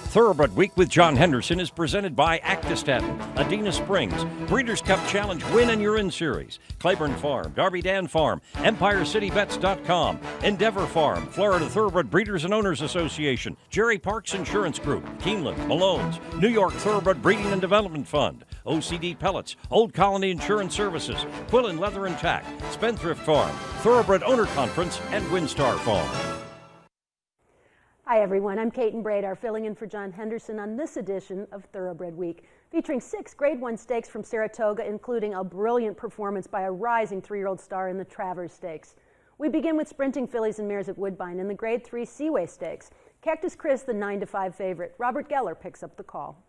Thoroughbred Week with John Henderson is presented by Actistatin, Adena Springs, Breeders' Cup Challenge Win and Urine Series, Claiborne Farm, Darby Dan Farm, EmpireCityVets.com, Endeavor Farm, Florida Thoroughbred Breeders and Owners Association, Jerry Parks Insurance Group, Keeneland, Malone's, New York Thoroughbred Breeding and Development Fund, OCD Pellets, Old Colony Insurance Services, Quillen Leather and Tack, Spendthrift Farm, Thoroughbred Owner Conference, and Windstar Farm. Hi everyone, I'm Kate and Bradar, filling in for John Henderson on this edition of Thoroughbred Week, featuring 6 Grade 1 stakes from Saratoga, including a brilliant performance by a rising 3-year-old star in the Travers Stakes. We begin with sprinting fillies and mares at Woodbine in the Grade 3 Seaway Stakes. Cactus Chris, the 9-5 favorite. Robert Geller picks up the call.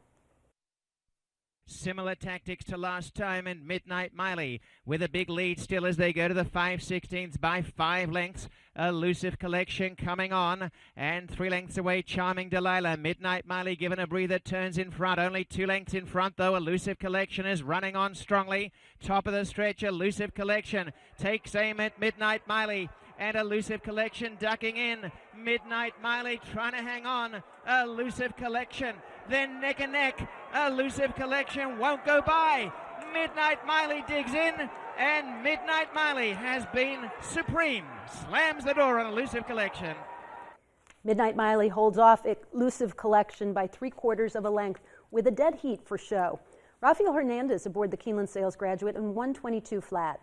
Similar tactics to last time, and Midnight Miley with a big lead still as they go to the 5/16 by 5 lengths. Elusive Collection coming on, and 3 lengths away, Charming Delilah. Midnight Miley given a breather, turns in front, only 2 lengths in front though. Elusive Collection is running on strongly. Top of the stretch, Elusive Collection takes aim at Midnight Miley, and Elusive Collection ducking in. Midnight Miley trying to hang on. Elusive Collection, then neck and neck. Elusive Collection won't go by. Midnight Miley digs in, and Midnight Miley has been supreme. Slams the door on Elusive Collection. Midnight Miley holds off Elusive Collection by 3/4 of a length with a dead heat for show. Rafael Hernandez aboard the Keeneland Sales Graduate in 122 flat.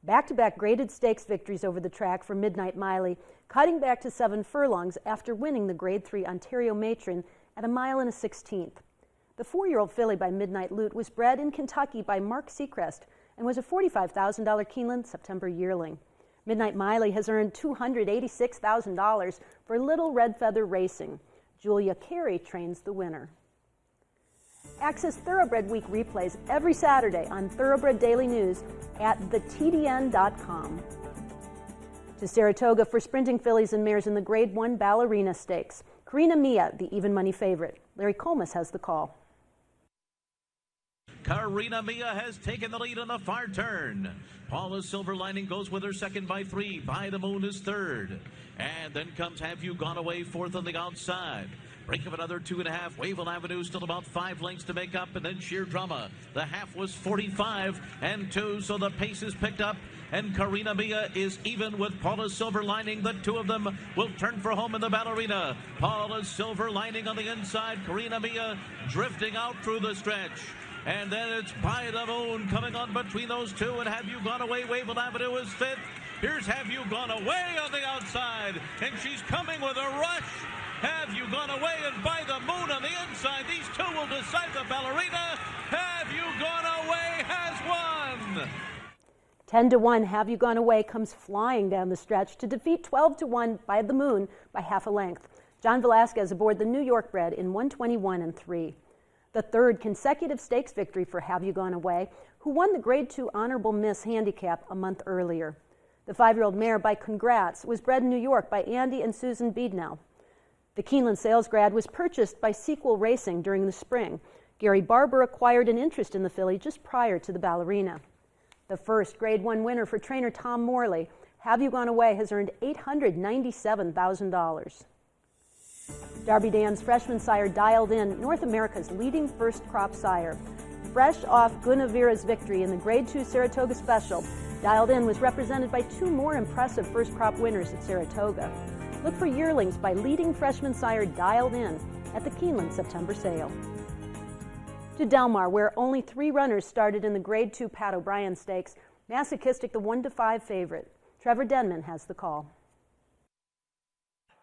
Back-to-back graded stakes victories over the track for Midnight Miley, cutting back to 7 furlongs after winning the Grade 3 Ontario Matron at 1 1/16. The 4-year-old filly by Midnight Loot was bred in Kentucky by Mark Seacrest and was a $45,000 Keeneland September yearling. Midnight Miley has earned $286,000 for Little Red Feather Racing. Julia Carey trains the winner. Access Thoroughbred Week replays every Saturday on Thoroughbred Daily News at thetdn.com. To Saratoga for sprinting fillies and mares in the Grade 1 Ballerina Stakes. Karina Mia, the even money favorite. Larry Colmas has the call. Karina Mia has taken the lead on the far turn. Paula's Silver Lining goes with her second by 3. By the Moon is third. And then comes Have You Gone Away fourth on the outside. Brink of another 2.5. Wavell Avenue still about 5 lengths to make up. And then Sheer Drama. The half was 45 and 2, so the pace is picked up. And Karina Mia is even with Paula's Silver Lining. The two of them will turn for home in the Ballerina. Paula's Silver Lining on the inside. Karina Mia drifting out through the stretch. And then it's By the Moon coming on between those two. And Have You Gone Away? Wavell Avenue is fifth. Here's Have You Gone Away on the outside. And she's coming with a rush. Have You Gone Away and By the Moon on the inside. These two will decide the Ballerina. Have You Gone Away has won. 10-1, Have You Gone Away comes flying down the stretch to defeat 12-1 By the Moon by half a length. John Velasquez aboard the New York bred in 121 and 3. The third consecutive stakes victory for Have You Gone Away, who won the Grade 2 Honorable Miss Handicap a month earlier. The 5-year-old mare by Congrats was bred in New York by Andy and Susan Beednell. The Keeneland Sales Grad was purchased by Sequel Racing during the spring. Gary Barber acquired an interest in the filly just prior to the Ballerina. The first Grade 1 winner for trainer Tom Morley, Have You Gone Away has earned $897,000. Darby Dan's freshman sire Dialed In, North America's leading first crop sire. Fresh off Guinevera's victory in the Grade 2 Saratoga Special, Dialed In was represented by 2 more impressive first crop winners at Saratoga. Look for yearlings by leading freshman sire Dialed In at the Keeneland September sale. To Delmar, where only 3 runners started in the Grade 2 Pat O'Brien Stakes, Masochistic the 1-5 favorite. Trevor Denman has the call.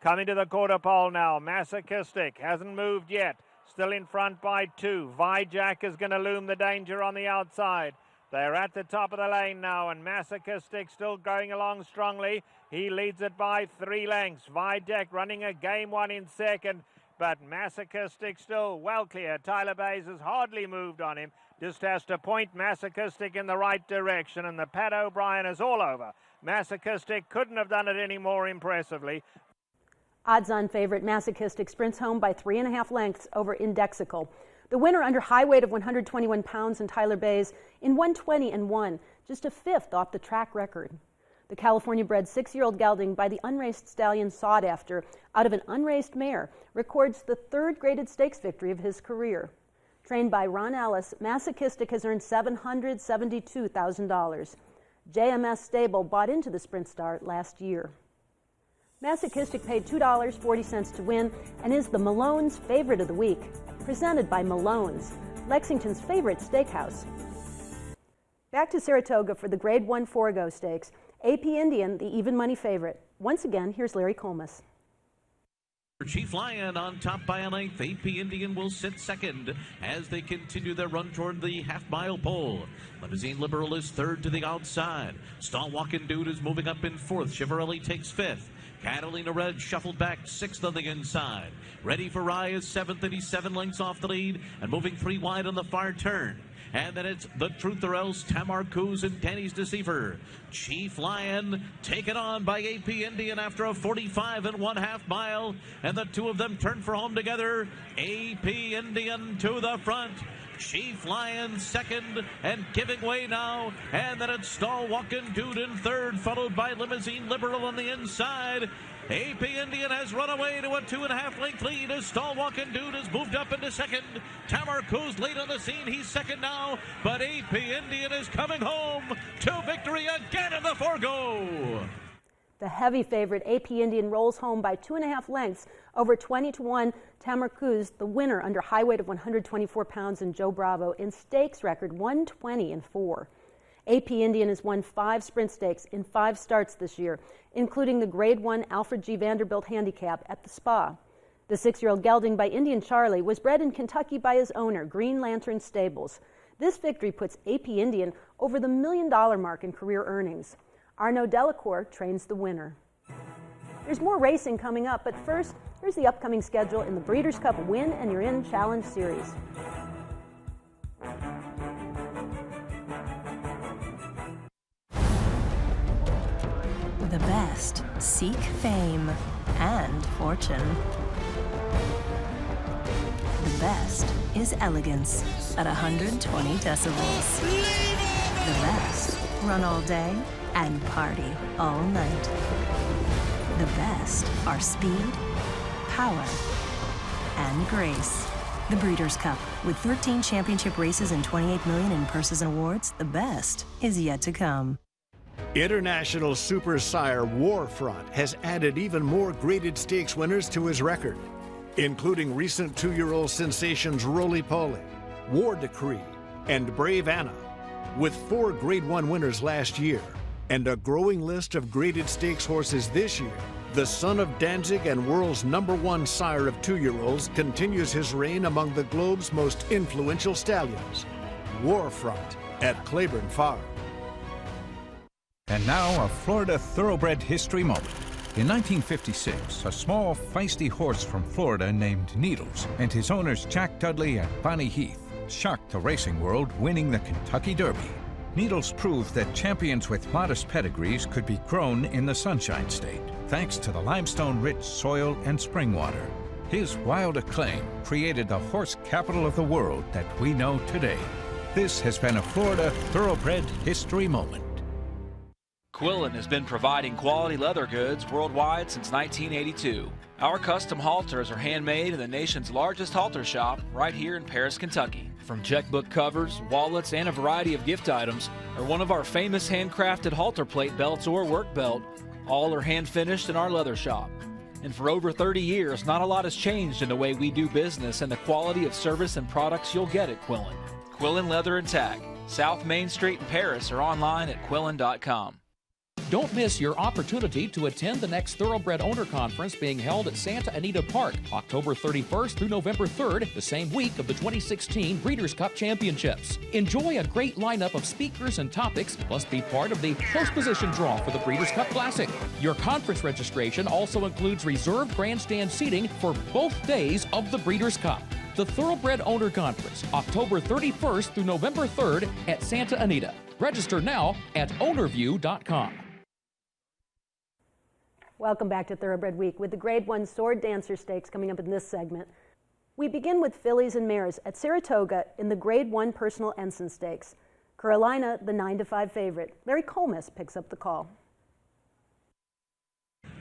Coming to the quarter pole now, Masochistic hasn't moved yet. Still in front by 2. Vijack is going to loom the danger on the outside. They're at the top of the lane now, and Masochistic still going along strongly. He leads it by 3 lengths. Vijack running a game 1 in second, but Masochistic still well clear. Tyler Bays has hardly moved on him. Just has to point Masochistic in the right direction, and the Pat O'Brien is all over. Masochistic couldn't have done it any more impressively. Odds-on favorite Masochistic sprints home by 3.5 lengths over Indexical. The winner under high weight of 121 pounds in Tyler Bays in 120 and 1, just a 5th off the track record. The California-bred 6-year-old gelding by the unraced stallion Sought After out of an unraced mare records the 3rd graded stakes victory of his career. Trained by Ron Ellis, Masochistic has earned $772,000. JMS Stable bought into the sprint star last year. Masochistic paid $2.40 to win and is the Malone's favorite of the week, presented by Malone's, Lexington's favorite steakhouse. Back to Saratoga for the Grade 1 Forego Stakes. AP Indian, the even money favorite. Once again, here's Larry Colmus. Chief Lion on top by a length. AP Indian will sit second as they continue their run toward the half-mile pole. Limousine Liberal is third to the outside. Stall Walkin' Dude is moving up in fourth. Chivarelli takes fifth. Catalina Red shuffled back sixth on the inside. Ready for Rye is seventh, and he's 7 lengths off the lead and moving 3 wide on the far turn. And then it's The Truth or Else, Tamar Coos and Danny's Deceiver. Chief Lion taken on by AP Indian after a 45 1/2 mile. And the two of them turn for home together. AP Indian to the front. Chief Lion second and giving way now. And then it's Stall Walkin' Dude in third, followed by Limousine Liberal on the inside. AP Indian has run away to a 2.5 length lead as Stall Walkin' Dude has moved up into second. Tamar Coos late on the scene. He's second now, but AP Indian is coming home to victory again in the Forego. The heavy favorite, AP Indian, rolls home by 2.5 lengths over 20-1. Tamar Coos, the winner under high weight of 124 pounds, and Joe Bravo in stakes record 120-4. AP Indian has won 5 sprint stakes in 5 starts this year, including the Grade 1 Alfred G. Vanderbilt Handicap at the Spa. The 6-year-old gelding by Indian Charlie was bred in Kentucky by his owner, Green Lantern Stables. This victory puts AP Indian over the $1 million mark in career earnings. Arnaud Delacour trains the winner. There's more racing coming up, but first, here's the upcoming schedule in the Breeders' Cup Win and You're In Challenge Series. The best seek fame and fortune. The best is elegance at 120 decibels. The best run all day and party all night. The best are speed, power, and grace. The Breeders' Cup, with 13 championship races and 28 million in purses and awards, the best is yet to come. International Super Sire Warfront has added even more graded stakes winners to his record, including recent 2-year-old sensations Roly Poly, War Decree, and Brave Anna, with 4 Grade 1 winners last year and a growing list of graded stakes horses this year. The son of Danzig and world's #1 sire of 2-year-olds continues his reign among the globe's most influential stallions. Warfront at Claiborne Farm. And now, a Florida thoroughbred history moment. In 1956, a small, feisty horse from Florida named Needles and his owners Jack Dudley and Bonnie Heath shocked the racing world, winning the Kentucky Derby. Needles proved that champions with modest pedigrees could be grown in the Sunshine State, thanks to the limestone-rich soil and spring water. His wild acclaim created the horse capital of the world that we know today. This has been a Florida thoroughbred history moment. Quillen has been providing quality leather goods worldwide since 1982. Our custom halters are handmade in the nation's largest halter shop right here in Paris, Kentucky. From checkbook covers, wallets, and a variety of gift items, or one of our famous handcrafted halter plate belts or work belt, all are hand finished in our leather shop. And for over 30 years, not a lot has changed in the way we do business and the quality of service and products you'll get at Quillen. Quillen Leather and Tack, South Main Street in Paris, or online at quillen.com. Don't miss your opportunity to attend the next Thoroughbred Owner Conference being held at Santa Anita Park, October 31st through November 3rd, the same week of the 2016 Breeders' Cup Championships. Enjoy a great lineup of speakers and topics, plus be part of the first position draw for the Breeders' Cup Classic. Your conference registration also includes reserved grandstand seating for both days of the Breeders' Cup. The Thoroughbred Owner Conference, October 31st through November 3rd at Santa Anita. Register now at ownerview.com. Welcome back to Thoroughbred Week with the Grade 1 Sword Dancer Stakes coming up in this segment. We begin with fillies and mares at Saratoga in the Grade 1 Personal Ensign Stakes. Carolina, the 9-5 favorite. Larry Colmus picks up the call.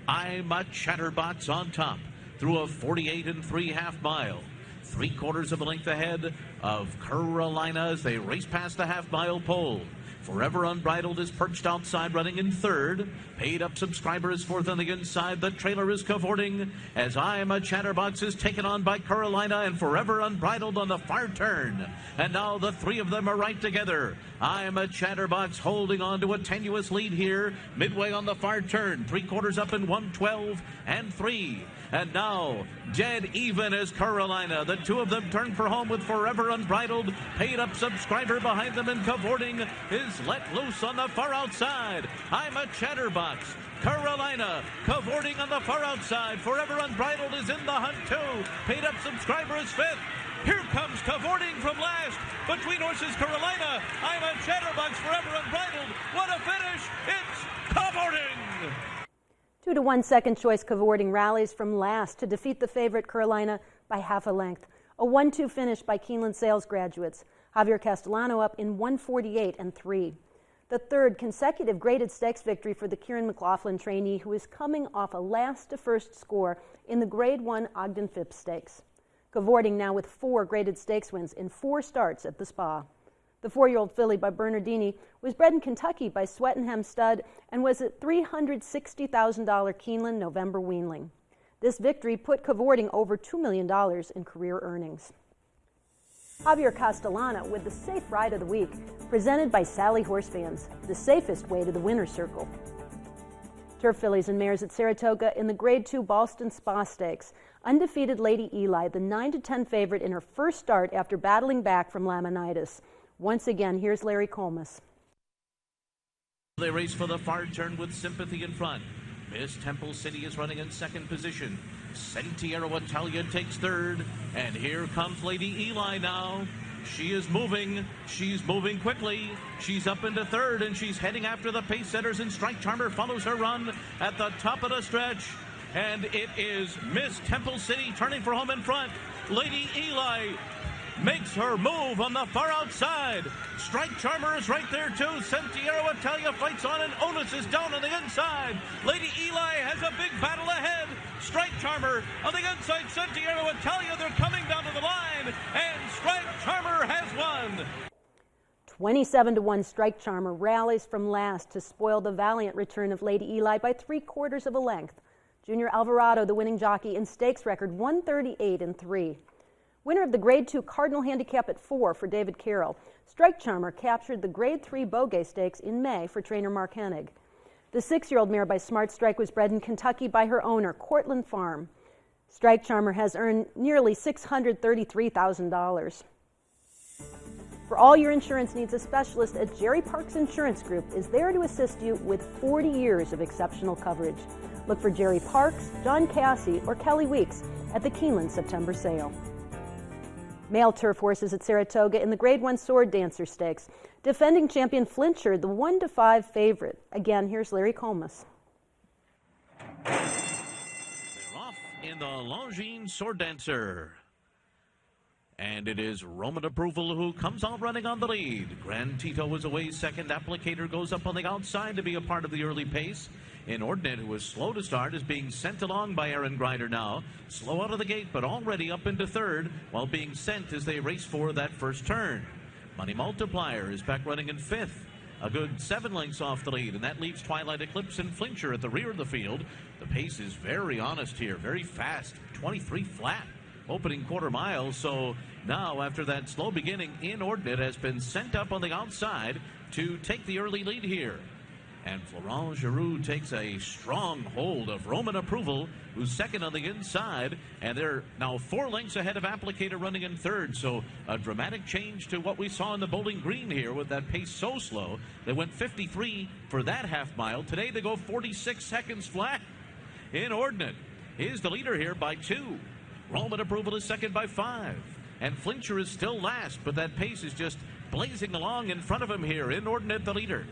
I'm a Chatterbox on top through a 48 3/2 mile. 3/4 of a length ahead of Carolina as they race past the half-mile pole. Forever Unbridled is perched outside, running in third. Paid Up Subscriber is fourth on the inside. The trailer is cavorting as I Am a Chatterbox is taken on by Carolina and Forever Unbridled on the far turn. And now the three of them are right together. I Am a Chatterbox holding on to a tenuous lead here, midway on the far turn. 3/4 up in 1:12 and 3. And now, dead even as Carolina. The two of them turn for home with Forever Unbridled. Paid Up Subscriber behind them and cavorting is let loose on the far outside. I'm a Chatterbox. Carolina cavorting on the far outside. Forever Unbridled is in the hunt too. Paid Up Subscriber is fifth. Here comes cavorting from last. Between horses, Carolina. I'm a Chatterbox, Forever Unbridled. What a finish. It's cavorting. 2-1 second choice cavorting rallies from last to defeat the favorite Carolina by half a length. A 1-2 finish by Keeneland Sales graduates. Javier Castellano up in 1:48 and 3. The third consecutive graded stakes victory for the Kieran McLaughlin trainee, who is coming off a last to first score in the Grade 1 Ogden Phipps Stakes. Cavorting now with 4 graded stakes wins in 4 starts at the Spa. The 4-year-old filly by Bernardini was bred in Kentucky by Swettenham Stud and was at $360,000 Keeneland November weanling. This victory put cavorting over $2 million in career earnings. Javier Castellano with the safe ride of the week, presented by Sally Horse Fans, the safest way to the winner's circle. Turf fillies and mares at Saratoga in the Grade 2 Boston Spa Stakes. Undefeated Lady Eli, the 9-10 favorite in her first start after battling back from laminitis. Once again, here's Larry Colmus. They race for the far turn with Sympathy in front. Miss Temple City is running in second position. Sentiero Italia takes third. And here comes Lady Eli now. She is moving. She's moving quickly. She's up into third, and she's heading after the pace setters, and Strike Charmer follows her run at the top of the stretch. And it is Miss Temple City turning for home in front. Lady Eli makes her move on the far outside. Strike Charmer is right there too. Sentiero Italia fights on, and Onus is down on the inside. Lady Eli has a big battle ahead. Strike Charmer on the inside. Sentiero Italia, they're coming down to the line, and Strike Charmer has won. 27-1 Strike Charmer rallies from last to spoil the valiant return of Lady Eli by 3/4 of a length. Junior Alvarado, the winning jockey, in stakes record 138 and 3. Winner of the Grade 2 Cardinal Handicap at 4 for David Carroll. Strike Charmer captured the Grade 3 Bogey Stakes in May for trainer Mark Hennig. The 6-year-old mare by Smart Strike was bred in Kentucky by her owner, Cortland Farm. Strike Charmer has earned nearly $633,000. For all your insurance needs, a specialist at Jerry Parks Insurance Group is there to assist you with 40 years of exceptional coverage. Look for Jerry Parks, John Cassie, or Kelly Weeks at the Keeneland September sale. Male turf horses at Saratoga in the Grade 1 Sword Dancer Stakes. Defending champion Flincher, the 1-5 favorite. Again, here's Larry Colmus. They're off in the Longines Sword Dancer. And it is Roman Approval who comes out running on the lead. Grand Tito is away second. Applicator goes up on the outside to be a part of the early pace. Inordinate, who was slow to start, is being sent along by Aaron Grider now. Slow out of the gate, but already up into third, while being sent as they race for that first turn. Money Multiplier is back running in fifth. A good 7 lengths off the lead, and that leaves Twilight Eclipse and Flincher at the rear of the field. The pace is very honest here, very fast, 23 flat. Opening quarter mile, so now after that slow beginning, Inordinate has been sent up on the outside to take the early lead here. And Florent Giroux takes a strong hold of Roman Approval, who's second on the inside, and they're now 4 lengths ahead of Applicator running in third, so a dramatic change to what we saw in the Bowling Green here with that pace so slow. They went 53 for that half mile. Today they go 46 seconds flat. Inordinate is the leader here by 2. Roman Approval is second by 5. And Flincher is still last, but that pace is just blazing along in front of him here. Inordinate the leader.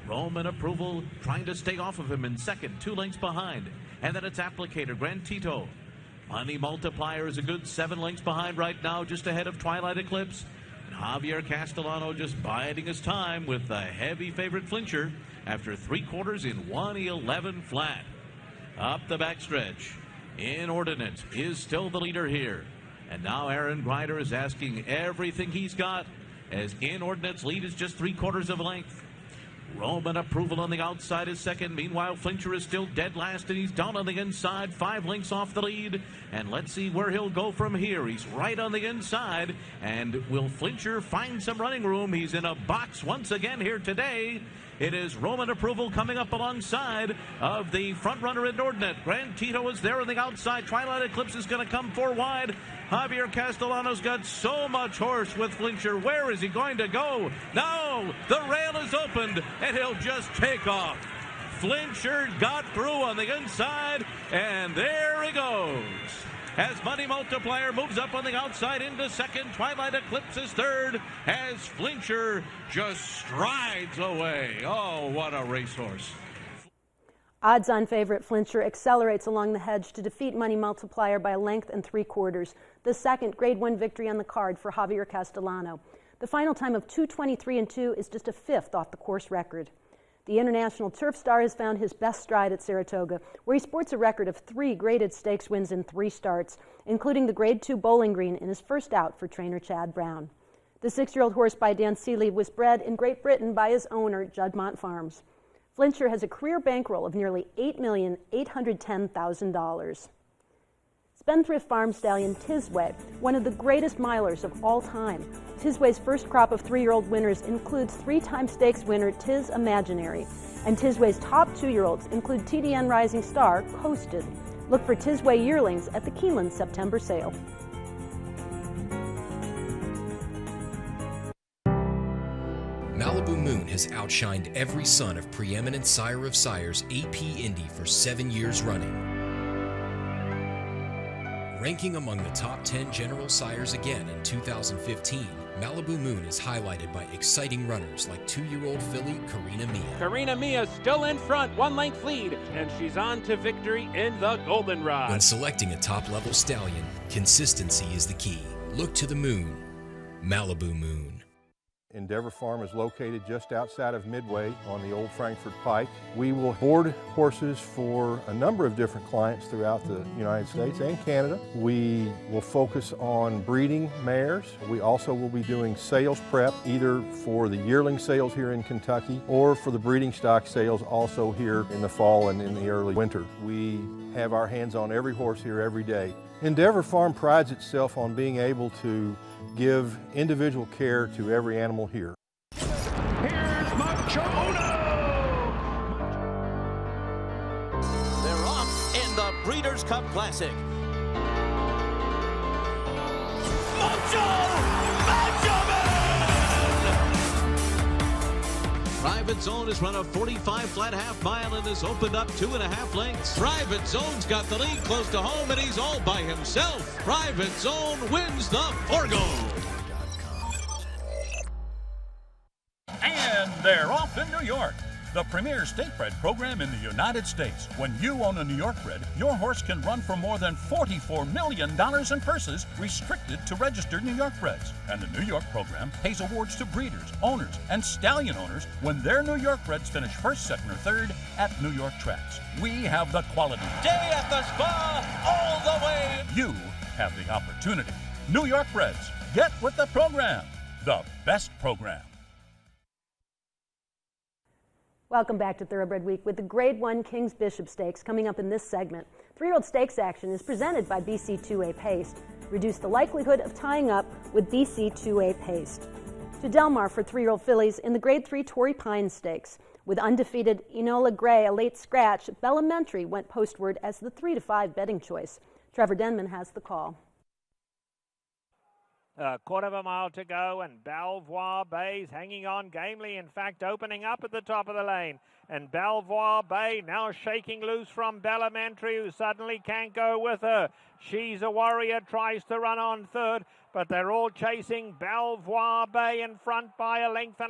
Roman Approval trying to stay off of him in second, 2 lengths behind. And then it's Applicator, Grand Tito. Money Multiplier is a good 7 lengths behind right now, just ahead of Twilight Eclipse. And Javier Castellano just biding his time with the heavy favorite Flincher after 3/4 in 1:11 flat. Up the backstretch. Inordinate is still the leader here. And now Aaron Grider is asking everything he's got, as Inordinate's lead is just 3/4 of a length. Roman Approval on the outside is second. Meanwhile, Flincher is still dead last, and he's down on the inside, 5 lengths off the lead. And let's see where he'll go from here. He's right on the inside. And will Flincher find some running room? He's in a box once again here today. It is Roman Approval coming up alongside of the front runner Inordinate. Grand Tito is there on the outside. Twilight Eclipse is going to come 4 wide. Javier Castellano's got so much horse with Flincher. Where is he going to go? No, the rail is opened, and he'll just take off. Flincher got through on the inside, and there he goes. As Money Multiplier moves up on the outside into second, Twilight Eclipse is third, as Flincher just strides away. Oh, what a racehorse. Odds-on favorite Flincher accelerates along the hedge to defeat Money Multiplier by a length and 3/4. The second Grade 1 victory on the card for Javier Castellano. The final time of 2:23-2 is just a 5th off the course record. The International Turf Star has found his best stride at Saratoga, where he sports a record of 3 graded stakes wins in 3 starts, including the Grade 2 Bowling Green in his first out for trainer Chad Brown. The 6-year-old horse by Dan Seeley was bred in Great Britain by his owner, Juddmont Farms. Flincher has a career bankroll of nearly $8,810,000. Spendthrift Farm stallion Tisway, one of the greatest milers of all time. Tisway's first crop of 3-year-old winners includes 3-time stakes winner Tiz Imaginary, and Tisway's top 2-year-olds include TDN Rising Star, Posted. Look for Tisway yearlings at the Keeneland September sale. Malibu Moon has outshined every son of preeminent Sire of Sires AP Indy for 7 years running. Ranking among the top 10 General Sires again in 2015, Malibu Moon is highlighted by exciting runners like 2-year-old filly Karina Mia. Karina Mia still in front, 1-length lead, and she's on to victory in the Goldenrod. When selecting a top-level stallion, consistency is the key. Look to the moon. Malibu Moon. Endeavor Farm is located just outside of Midway on the Old Frankfort Pike. We will board horses for a number of different clients throughout the United States and Canada. We will focus on breeding mares. We also will be doing sales prep either for the yearling sales here in Kentucky or for the breeding stock sales also here in the fall and in the early winter. We have our hands on every horse here every day. Endeavor Farm prides itself on being able to give individual care to every animal here. Here's Machono! They're off in the Breeders' Cup Classic. Private Zone has run a 45 flat half mile and has opened up 2.5 lengths. Private Zone's got the lead close to home, and he's all by himself. Private Zone wins the Forgo. And they're off in New York. The premier state bred program in the United States. When you own a New York bred, your horse can run for more than $44 million in purses, restricted to registered New York breds. And the New York program pays awards to breeders, owners, and stallion owners when their New York breds finish first, second, or third at New York tracks. We have the quality. Day at the spa, all the way. You have the opportunity. New York breds. Get with the program. The best program. Welcome back to Thoroughbred Week with the Grade 1 King's Bishop Stakes coming up in this segment. 3-year-old stakes action is presented by BC2A Paste. Reduce the likelihood of tying up with BC2A Paste. To Del Mar for 3-year-old fillies in the Grade 3 Torrey Pines Stakes. With undefeated Enola Gray a late scratch, Bellamentary went postward as the 3-5 betting choice. Trevor Denman has the call. A 1/4 mile to go, and Belvoir Bay's hanging on gamely, in fact opening up at the top of the lane. And Belvoir Bay now shaking loose from Bellamentary, who suddenly can't go with her. She's a Warrior, tries to run on third, but they're all chasing Belvoir Bay in front by 1.5 lengths.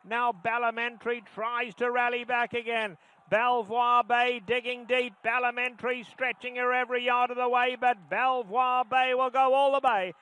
Now Bellamentary tries to rally back again. Belvoir Bay digging deep, Bellamentary stretching her every yard of the way, but Belvoir Bay will go all the way.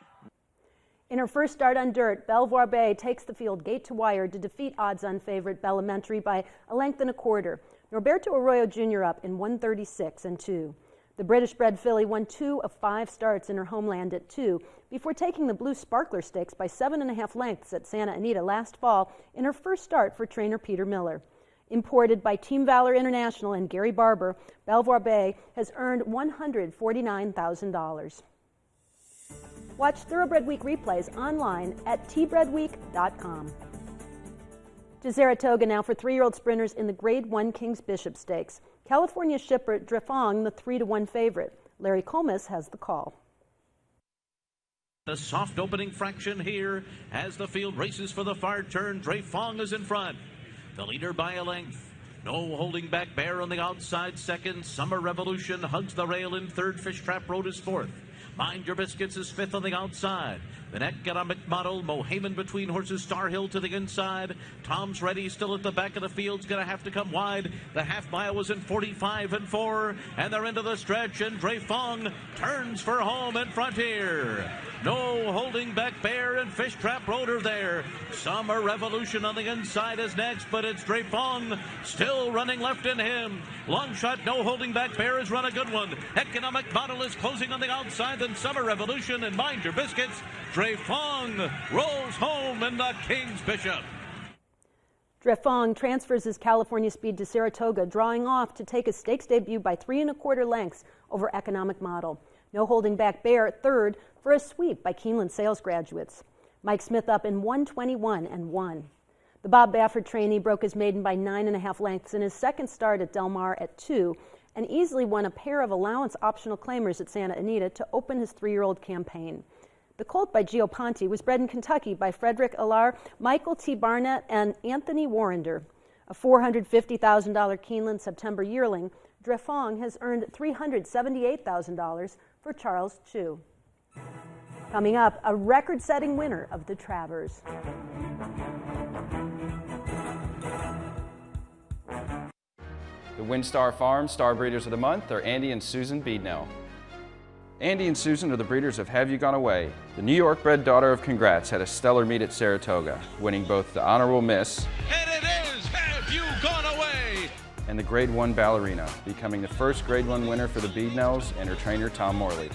In her first start on dirt, Belvoir Bay takes the field gate to wire to defeat odds-on favorite Bellamentary by 1.25 lengths. Norberto Arroyo Jr. up in 136-2. The British-bred filly won 2 of 5 starts in her homeland at 2 before taking the Blue Sparkler Stakes by 7.5 lengths at Santa Anita last fall in her first start for trainer Peter Miller. Imported by Team Valor International and Gary Barber, Belvoir Bay has earned $149,000. Watch Thoroughbred Week replays online at tbredweek.com. To Saratoga now for 3-year-old sprinters in the Grade 1 Kings Bishop Stakes. California shipper Drefong, the 3-1 favorite. Larry Colmus has the call. The soft opening fraction here as the field races for the far turn. Drefong is in front. The leader by a length. No holding back Bear on the outside second. Summer Revolution hugs the rail in third. Fish Trap Road is fourth. Mind Your Biscuits is fifth on the outside. Then Economic Model, Mohaman between horses, Star Hill to the inside. Tom's Ready still at the back of the field's going to have to come wide. The half mile was in 45-4, and they're into the stretch, and Drefong turns for home in front here. No holding back Bear and Fish Trap Road are there. Summer Revolution on the inside is next, but it's Drefong still running left in him. Long shot, no holding back Bear has run a good one. Economic Model is closing on the outside, then Summer Revolution and Mind Your Biscuits. Drefong rolls home in the King's Bishop. Drefong transfers his California speed to Saratoga, drawing off to take his stakes debut by 3 1/4 lengths over Economic Model. No holding back Bear at third for a sweep by Keeneland sales graduates. Mike Smith up in 121-1. The Bob Baffert trainee broke his maiden by 9.5 lengths in his second start at Del Mar at 2 and easily won a pair of allowance optional claimers at Santa Anita to open his 3-year-old campaign. The colt by Gio Ponte was bred in Kentucky by Frederick Alar, Michael T. Barnett, and Anthony Warrender. A $450,000 Keeneland September yearling, Drefong has earned $378,000 for Charles Chu. Coming up, a record-setting winner of the Travers. The WinStar Farm Star Breeders of the Month are Andy and Susan Beednell. Andy and Susan are the breeders of Have You Gone Away? The New York bred daughter of Congrats had a stellar meet at Saratoga, winning both the Honorable Miss and it is Have You Gone Away? And the Grade 1 Ballerina, becoming the first Grade 1 winner for the Beednells and her trainer Tom Morley.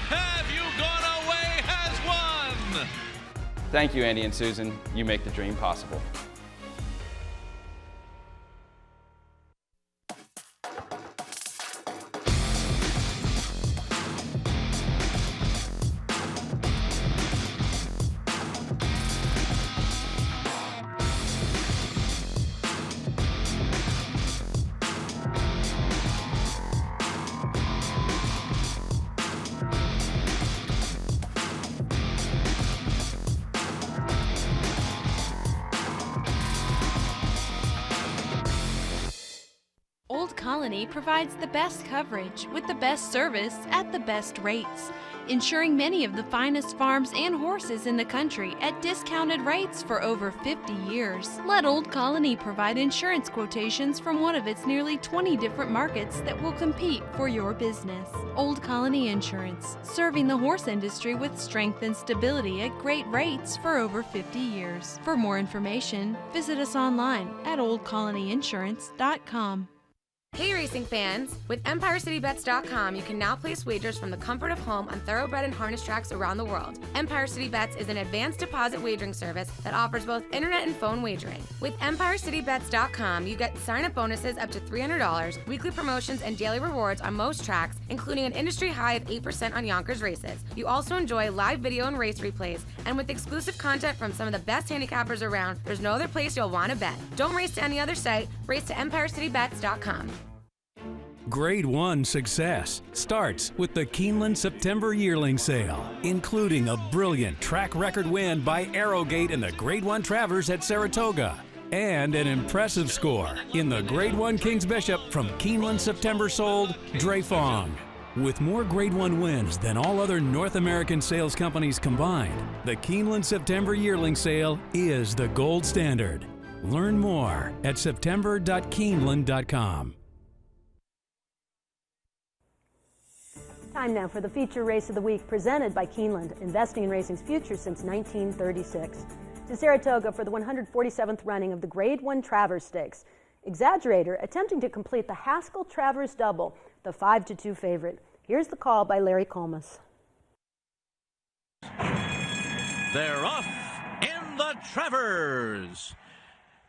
Have You Gone Away has won! Thank you, Andy and Susan. You make the dream possible. Old Colony provides the best coverage with the best service at the best rates, insuring many of the finest farms and horses in the country at discounted rates for over 50 years. Let Old Colony provide insurance quotations from one of its nearly 20 different markets that will compete for your business. Old Colony Insurance, serving the horse industry with strength and stability at great rates for over 50 years. For more information, visit us online at oldcolonyinsurance.com. Hey racing fans! With EmpireCityBets.com, you can now place wagers from the comfort of home on thoroughbred and harness tracks around the world. Empire City Bets is an advanced deposit wagering service that offers both internet and phone wagering. With EmpireCityBets.com, you get sign-up bonuses up to $300, weekly promotions, and daily rewards on most tracks, including an industry high of 8% on Yonkers races. You also enjoy live video and race replays, and with exclusive content from some of the best handicappers around, there's no other place you'll want to bet. Don't race to any other site, race to EmpireCityBets.com. Grade 1 success starts with the Keeneland September Yearling Sale, including a brilliant track record win by Arrowgate in the Grade 1 Travers at Saratoga, and an impressive score in the Grade 1 Kings Bishop from Keeneland September sold Drefong. With more Grade 1 wins than all other North American sales companies combined, the Keeneland September Yearling Sale is the gold standard. Learn more at september.keeneland.com. Time now for the feature race of the week, presented by Keeneland, investing in racing's future since 1936. To Saratoga for the 147th running of the Grade 1 Travers Stakes. Exaggerator attempting to complete the Haskell-Travers double, the 5-2 favorite. Here's the call by Larry Colmus. They're off in the Travers.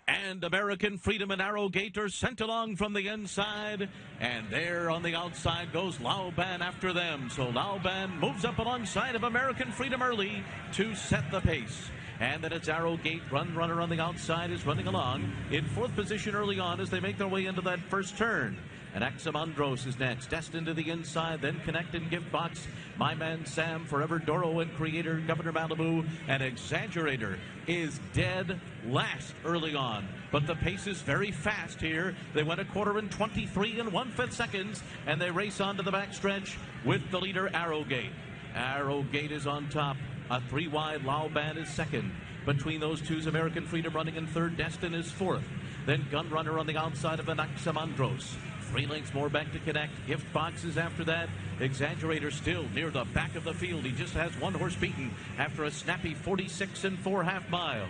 And American Freedom and Arrowgate are sent along from the inside. And there on the outside goes Lauban after them. So Lauban moves up alongside of American Freedom early to set the pace. And then it's Arrowgate, runner on the outside, is running along in fourth position early on as they make their way into that first turn. And Axamandros is next, destined to the inside, then Connect and Gift Box. My Man Sam, Forever Doro and Creator, Governor Malibu, and Exaggerator is dead last early on. But the pace is very fast here. They went 1/4 in 23 1/5 seconds, and they race on to the backstretch with the leader Arrowgate. Arrowgate is on top. A 3 wide, Lauban is second. Between those two's American Freedom running in third, Destin is fourth. Then Gunrunner on the outside of Anaximandros. 3 lengths more back to Connect. Gift Boxes after that. Exaggerator still near the back of the field. He just has 1 horse beaten after a snappy 46 4/2 mile.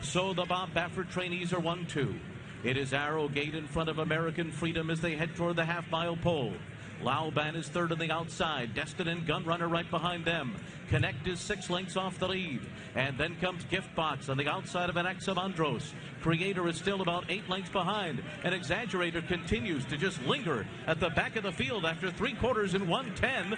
So the Bob Baffert trainees are 1-2. It is Arrowgate in front of American Freedom as they head toward the half-mile pole. Lauban is third on the outside. Destin and Gunrunner right behind them. Connect is 6 lengths off the lead. And then comes Gift Box on the outside of Anaximandros. Creator is still about 8 lengths behind. And Exaggerator continues to just linger at the back of the field after 3/4 in 1:10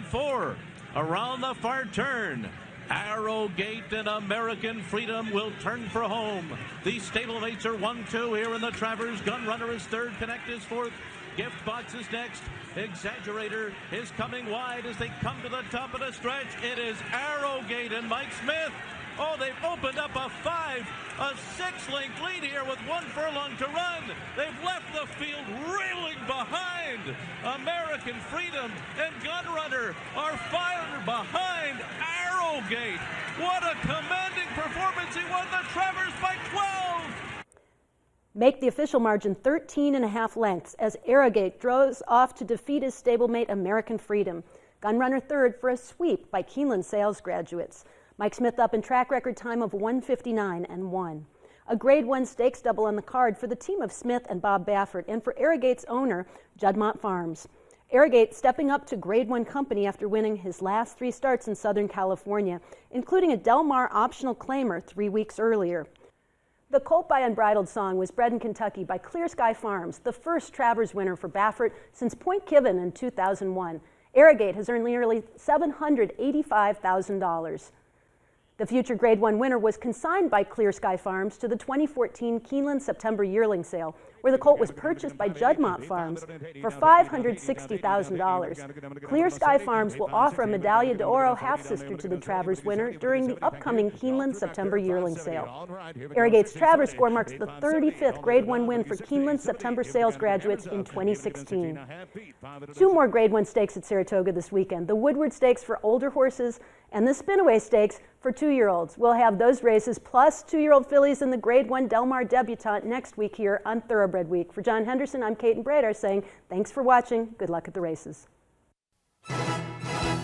4. Around the far turn, Arrowgate and American Freedom will turn for home. These stablemates are 1-2 here in the Travers. Gunrunner is third. Connect is fourth. Gift Box is next. Exaggerator is coming wide as they come to the top of the stretch. It is Arrowgate and Mike Smith. Oh, they've opened up a 6-length lead here with 1 furlong to run. They've left the field reeling behind. American Freedom and Gunrunner are fired behind Arrowgate. What a commanding performance. He won the Travers by 12. Make the official margin 13.5 lengths as Arrowgate draws off to defeat his stablemate American Freedom. Gunrunner third for a sweep by Keeneland sales graduates. Mike Smith up in track record time of 1:59 1. A Grade 1 stakes double on the card for the team of Smith and Bob Baffert and for Arrowgate's owner, Juddmonte Farms. Arrowgate stepping up to Grade 1 company after winning his last 3 starts in Southern California, including a Del Mar optional claimer 3 weeks earlier. The Colt by Unbridled Song was bred in Kentucky by Clear Sky Farms, the first Travers winner for Baffert since Point Kiven in 2001. Arrowgate has earned nearly $785,000. The future Grade 1 winner was consigned by Clear Sky Farms to the 2014 Keeneland September yearling sale, where the colt was purchased by Juddmonte Farms for $560,000. Clear Sky Farms will offer a Medaglia d'Oro half-sister to the Travers winner during the upcoming Keeneland September yearling sale. Arrowgate's Travers score marks the 35th Grade 1 win for Keeneland September sales graduates in 2016. 2 more Grade 1 stakes at Saratoga this weekend, the Woodward Stakes for older horses and the Spinaway Stakes for 2-year-olds. We'll have those races plus 2-year-old fillies in the Grade 1 Del Mar debutante next week here on Thoroughbred Week. For John Henderson, I'm Kate and Bradar saying thanks for watching. Good luck at the races.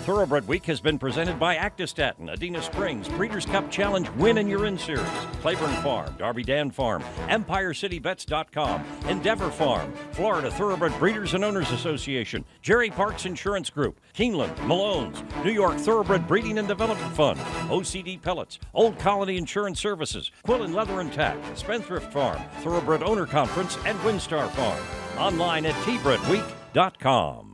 Thoroughbred Week has been presented by Actistatin, Adena Springs, Breeders' Cup Challenge Win in Your In Series, Claiborne Farm, Darby Dan Farm, EmpireCityBets.com, Endeavor Farm, Florida Thoroughbred Breeders and Owners Association, Jerry Parks Insurance Group, Keeneland, Malone's, New York Thoroughbred Breeding and Development Fund, OCD Pellets, Old Colony Insurance Services, Quill and Leather and Tack, Spendthrift Farm, Thoroughbred Owner Conference, and Windstar Farm. Online at tbredweek.com.